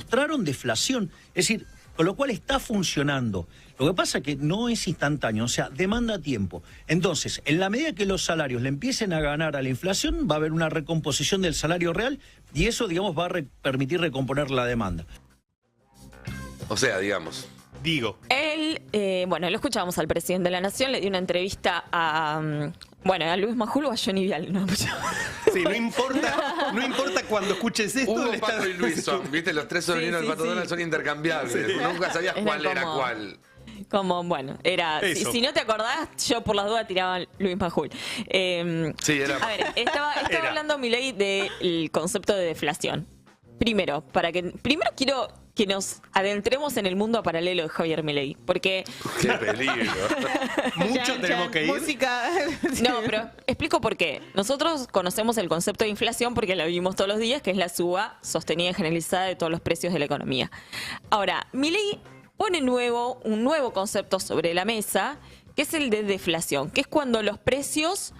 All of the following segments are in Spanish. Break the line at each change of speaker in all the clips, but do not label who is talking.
mostraron deflación. Es decir, con lo cual está funcionando. Lo que pasa es que no es instantáneo, o sea, demanda tiempo. Entonces, en la medida que los salarios le empiecen a ganar a la inflación, va a haber una recomposición del salario real y eso, digamos, va a permitir recomponer la demanda.
O sea, digamos.
Él, bueno, lo escuchábamos al presidente de la Nación, le dio una entrevista a Luis Majul o a Johnny Vial, ¿no?
Sí, no importa cuando escuches esto.
Hugo, Pato y Luis son, viste, los tres sobrinos del Pato Donald son intercambiables. Nunca sabías cuál era cuál.
Como, bueno, era. Si no te acordás, yo por las dudas tiraba Luis Majul.
Sí, era.
A ver, estaba hablando Milei del concepto de deflación. Primero quiero que nos adentremos en el mundo paralelo de Javier Milei, porque...
¡Qué peligro!
Mucho tenemos que ir.
Música.
No, pero explico por qué. Nosotros conocemos el concepto de inflación porque lo vivimos todos los días, que es la suba sostenida y generalizada de todos los precios de la economía. Ahora, Milei pone un nuevo concepto sobre la mesa, que es el de deflación, que es cuando los precios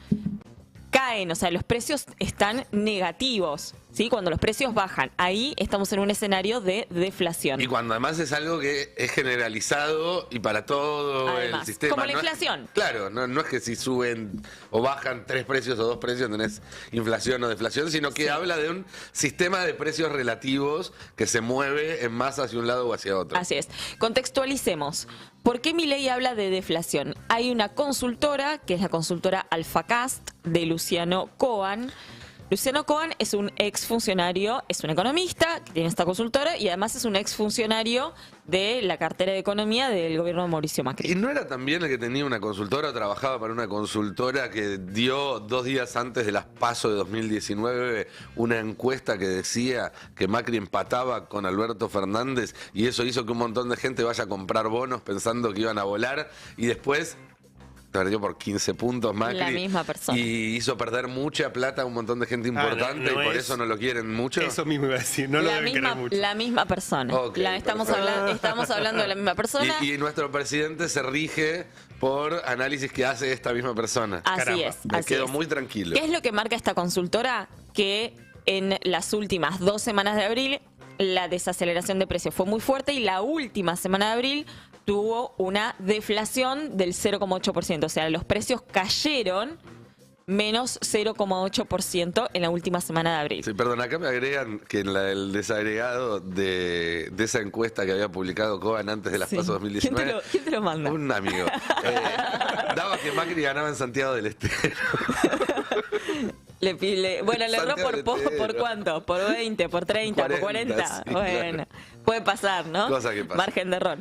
caen, o sea, los precios están negativos, ¿sí? Cuando los precios bajan, ahí estamos en un escenario de deflación.
Y cuando además es algo que es generalizado y para todo
Además,
el sistema.
como la inflación.
Claro, no es que si suben o bajan 3 precios o 2 precios tenés inflación o deflación, sino que habla de un sistema de precios relativos que se mueve en más hacia un lado o hacia otro.
Así es. Contextualicemos. ¿Por qué Milei habla de deflación? Hay una consultora, que es la consultora AlphaCast, de Luciano Cohen. Luciano Cohen es un exfuncionario, es un economista que tiene esta consultora y además es un exfuncionario de la cartera de Economía del gobierno de Mauricio Macri.
¿Y no era también el que tenía una consultora o trabajaba para una consultora que dio 2 días antes de las PASO de 2019 una encuesta que decía que Macri empataba con Alberto Fernández y eso hizo que un montón de gente vaya a comprar bonos pensando que iban a volar y después... perdió por 15 puntos Macri.
La misma persona.
Y hizo perder mucha plata a un montón de gente importante y por eso no lo quieren mucho.
Eso mismo iba a decir, no lo deben querer mucho.
La misma persona.
Okay,
estamos hablando de la misma persona.
Y nuestro presidente se rige por análisis que hace esta misma persona.
Así es.
Me quedo muy tranquilo.
¿Qué es lo que marca esta consultora? Que en las últimas 2 semanas de abril la desaceleración de precios fue muy fuerte y la última semana de abril tuvo una deflación del 0,8%. O sea, los precios cayeron menos 0,8% en la última semana de abril.
Sí, perdón, acá me agregan que en el desagregado de esa encuesta que había publicado Cohen antes de las PASO 2019...
¿Quién te lo manda?
Un amigo. Daba que Macri ganaba en Santiago del Estero.
Le erró por cuánto, por 20, por 30, por 40.
Sí,
bueno,
claro.
Puede pasar, ¿no?
Cosa que pasa.
Margen de error.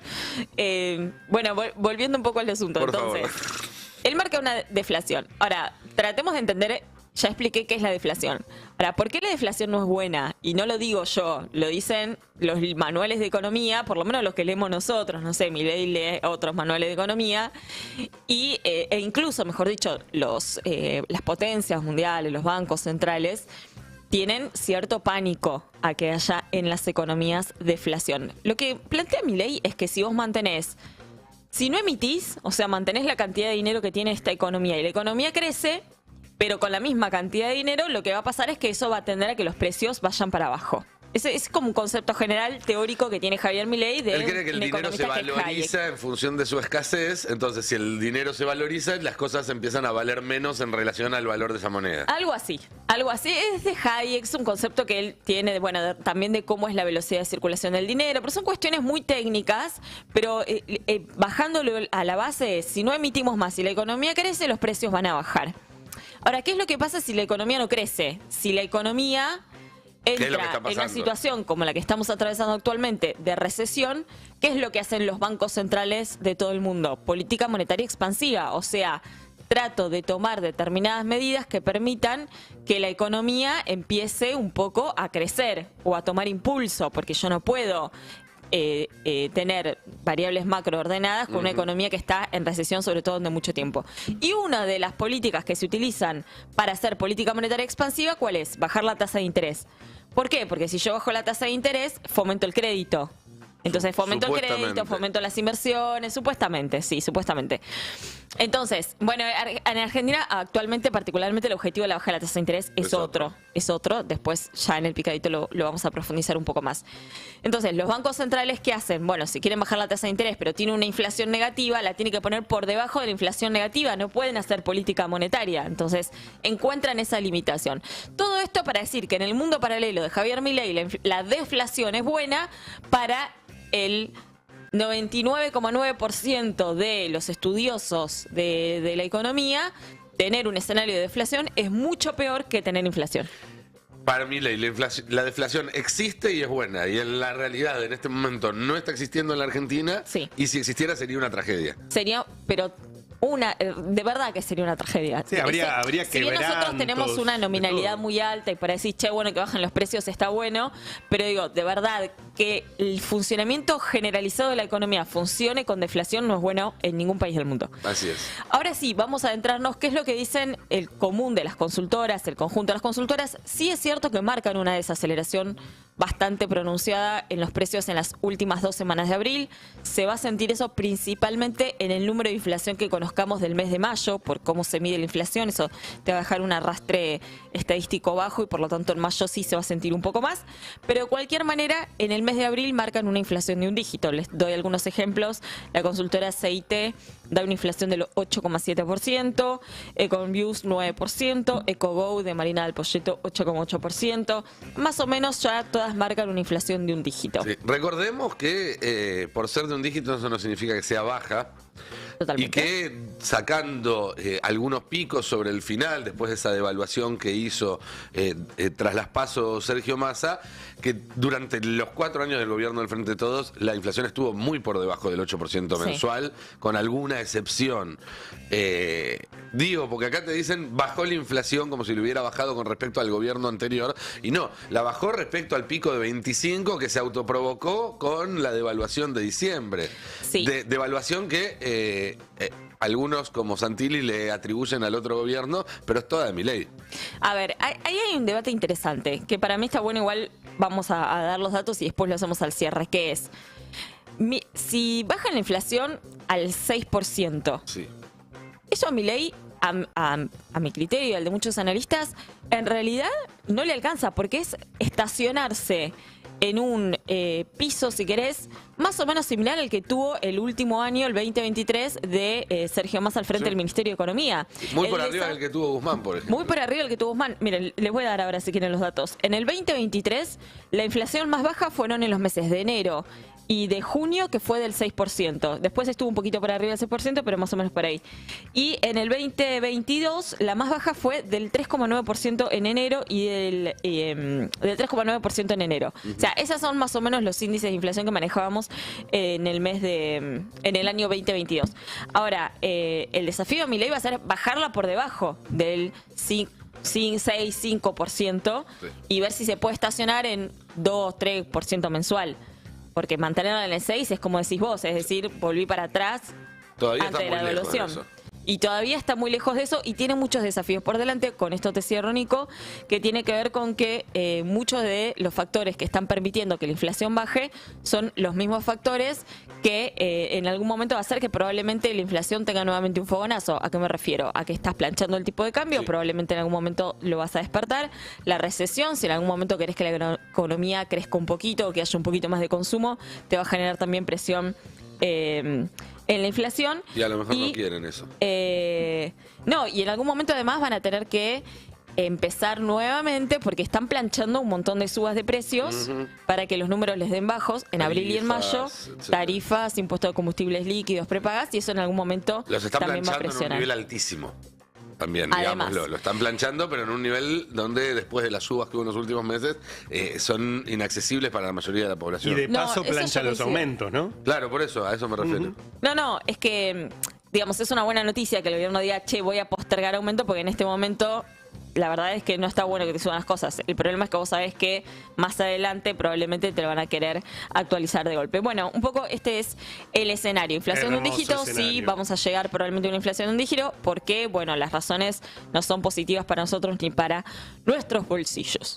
Volviendo un poco al asunto,
Por
entonces.
favor.
Él marca una deflación. Ahora, tratemos de entender, ya expliqué qué es la deflación. Ahora, ¿por qué la deflación no es buena? Y no lo digo yo, lo dicen los manuales de economía, por lo menos los que leemos nosotros, no sé, Milei lee otros manuales de economía, e incluso, mejor dicho, las potencias mundiales, los bancos centrales, tienen cierto pánico a que haya en las economías deflación. Lo que plantea Milei es que si vos si no emitís, o sea, mantenés la cantidad de dinero que tiene esta economía y la economía crece, pero con la misma cantidad de dinero, lo que va a pasar es que eso va a tender a que los precios vayan para abajo. Ese es como un concepto general teórico que tiene Javier Milei de
Él cree que el dinero se valoriza en función de su escasez, entonces si el dinero se valoriza, las cosas empiezan a valer menos en relación al valor de esa moneda.
Algo así es de Hayek, es un concepto que él tiene, también de cómo es la velocidad de circulación del dinero, pero son cuestiones muy técnicas, pero bajándolo a la base, si no emitimos más y la economía crece, los precios van a bajar. Ahora, ¿qué es lo que pasa si la economía no crece? Si la economía entra en una situación como la que estamos atravesando actualmente de recesión, ¿qué es lo que hacen los bancos centrales de todo el mundo? Política monetaria expansiva, o sea, trato de tomar determinadas medidas que permitan que la economía empiece un poco a crecer o a tomar impulso, porque yo no puedo tener variables macro ordenadas con una economía que está en recesión, sobre todo de mucho tiempo. Y una de las políticas que se utilizan para hacer política monetaria expansiva, ¿cuál es? Bajar la tasa de interés. ¿Por qué? Porque si yo bajo la tasa de interés, fomento el crédito. Entonces fomento el crédito, fomento las inversiones, supuestamente, sí, supuestamente. Entonces, bueno, en Argentina actualmente, particularmente, el objetivo de la baja de la tasa de interés es otro. Después ya en el picadito lo vamos a profundizar un poco más. Entonces, los bancos centrales, ¿qué hacen? Bueno, si quieren bajar la tasa de interés, pero tiene una inflación negativa, la tienen que poner por debajo de la inflación negativa. No pueden hacer política monetaria. Entonces, encuentran esa limitación. Todo esto para decir que en el mundo paralelo de Javier Milei, la deflación es buena para el 99,9% de los estudiosos de la economía. Tener un escenario de deflación es mucho peor que tener inflación.
Para mí la deflación existe y es buena. Y en la realidad, en este momento, no está existiendo en la Argentina.
Sí.
Y si existiera, sería una tragedia.
Sería, pero de verdad que sería una tragedia.
Sí, habría
si bien nosotros
quebrantos,
tenemos una
de
nominalidad
todo.
muy alta y para decir, che, bueno, que bajen los precios está bueno, pero digo, de verdad que el funcionamiento generalizado de la economía funcione con deflación no es bueno en ningún país del mundo.
Así es.
Ahora sí, vamos a adentrarnos, ¿qué es lo que dicen el común de las consultoras, el conjunto de las consultoras? Sí es cierto que marcan una desaceleración bastante pronunciada en los precios en las últimas 2 semanas de abril. Se va a sentir eso principalmente en el número de inflación que conozcamos del mes de mayo, por cómo se mide la inflación. Eso te va a dejar un arrastre estadístico bajo y por lo tanto en mayo sí se va a sentir un poco más. Pero de cualquier manera, en el mes de abril marcan una inflación de un dígito. Les doy algunos ejemplos. La consultora CIT da una inflación del 8,7%, Econviews 9%, EcoGo de Marina del Poyeto 8,8%. Más o menos ya todas marcan una inflación de un dígito.
Sí. Recordemos que por ser de un dígito eso no significa que sea baja.
Totalmente.
Y que sacando algunos picos sobre el final, después de esa devaluación que hizo tras las PASO Sergio Massa, que durante los 4 años del gobierno del Frente de Todos, la inflación estuvo muy por debajo del 8% mensual, con alguna excepción. Digo, porque acá te dicen, bajó la inflación como si lo hubiera bajado con respecto al gobierno anterior, y no, la bajó respecto al pico de 25 que se autoprovocó con la devaluación de diciembre.
Sí.
Devaluación que algunos como Santilli le atribuyen al otro gobierno, pero es toda de Milei.
A ver, ahí hay un debate interesante, que para mí está bueno, igual vamos a dar los datos y después lo hacemos al cierre, que es, si baja la inflación al 6%,
Sí.
eso a Milei, a mi criterio y al de muchos analistas, en realidad no le alcanza, porque es estacionarse en un piso, si querés, más o menos similar al que tuvo el último año, el 2023, de Sergio Massa al frente del Ministerio de Economía.
Muy por arriba del que tuvo Guzmán, por ejemplo.
Muy por arriba del que tuvo Guzmán. Miren, les voy a dar ahora si quieren los datos. En el 2023, la inflación más baja fueron en los meses de enero y de junio, que fue del 6%. Después estuvo un poquito por arriba del 6%, pero más o menos por ahí. Y en el 2022, la más baja fue del 3,9% en enero y del 3,9% en enero. O sea, esos son más o menos los índices de inflación que manejábamos en el año 2022. Ahora, el desafío de Milei va a ser bajarla por debajo del 6, 5% y ver si se puede estacionar en 2, 3% mensual. Porque mantenerla en el 6 es como decís vos, es decir, volví para atrás
Todavía
antes
está
de la
muy lejos de
devaluación.
eso.
Y todavía está muy lejos de eso y tiene muchos desafíos por delante. Con esto te cierro, Nico, que tiene que ver con que muchos de los factores que están permitiendo que la inflación baje son los mismos factores que en algún momento va a hacer que probablemente la inflación tenga nuevamente un fogonazo. ¿A qué me refiero? A que estás planchando el tipo de cambio,
Sí.
Probablemente en algún momento lo vas a despertar. La recesión, si en algún momento querés que la economía crezca un poquito o que haya un poquito más de consumo, te va a generar también presión en la inflación.
Y a lo mejor no quieren eso.
No, y en algún momento además van a tener que empezar nuevamente porque están planchando un montón de subas de precios para que los números les den bajos en abril y en mayo,
Tarifas, etcétera.
Tarifas, impuestos de combustibles líquidos, prepagas, y eso en algún momento
Los están
también va a
planchando en un
presionar.
nivel altísimo. También,
Además.
digámoslo. Lo están planchando, pero en un nivel donde después de las subas que hubo en los últimos meses, son inaccesibles para la mayoría de la
Y
población.
de
No,
paso
eso
plancha
yo
los
coincido.
aumentos, ¿no?
Claro, por eso, a eso me refiero.
No, es que, digamos, es una buena noticia que el gobierno diga, che, voy a postergar aumento porque en este momento la verdad es que no está bueno que te suban las cosas. El problema es que vos sabés que más adelante probablemente te lo van a querer actualizar de golpe. Bueno, un poco este es el escenario. Inflación de un
Hermoso
dígito, sí,
escenario.
vamos a llegar probablemente a una inflación de un dígito porque, bueno, las razones no son positivas para nosotros ni para nuestros bolsillos.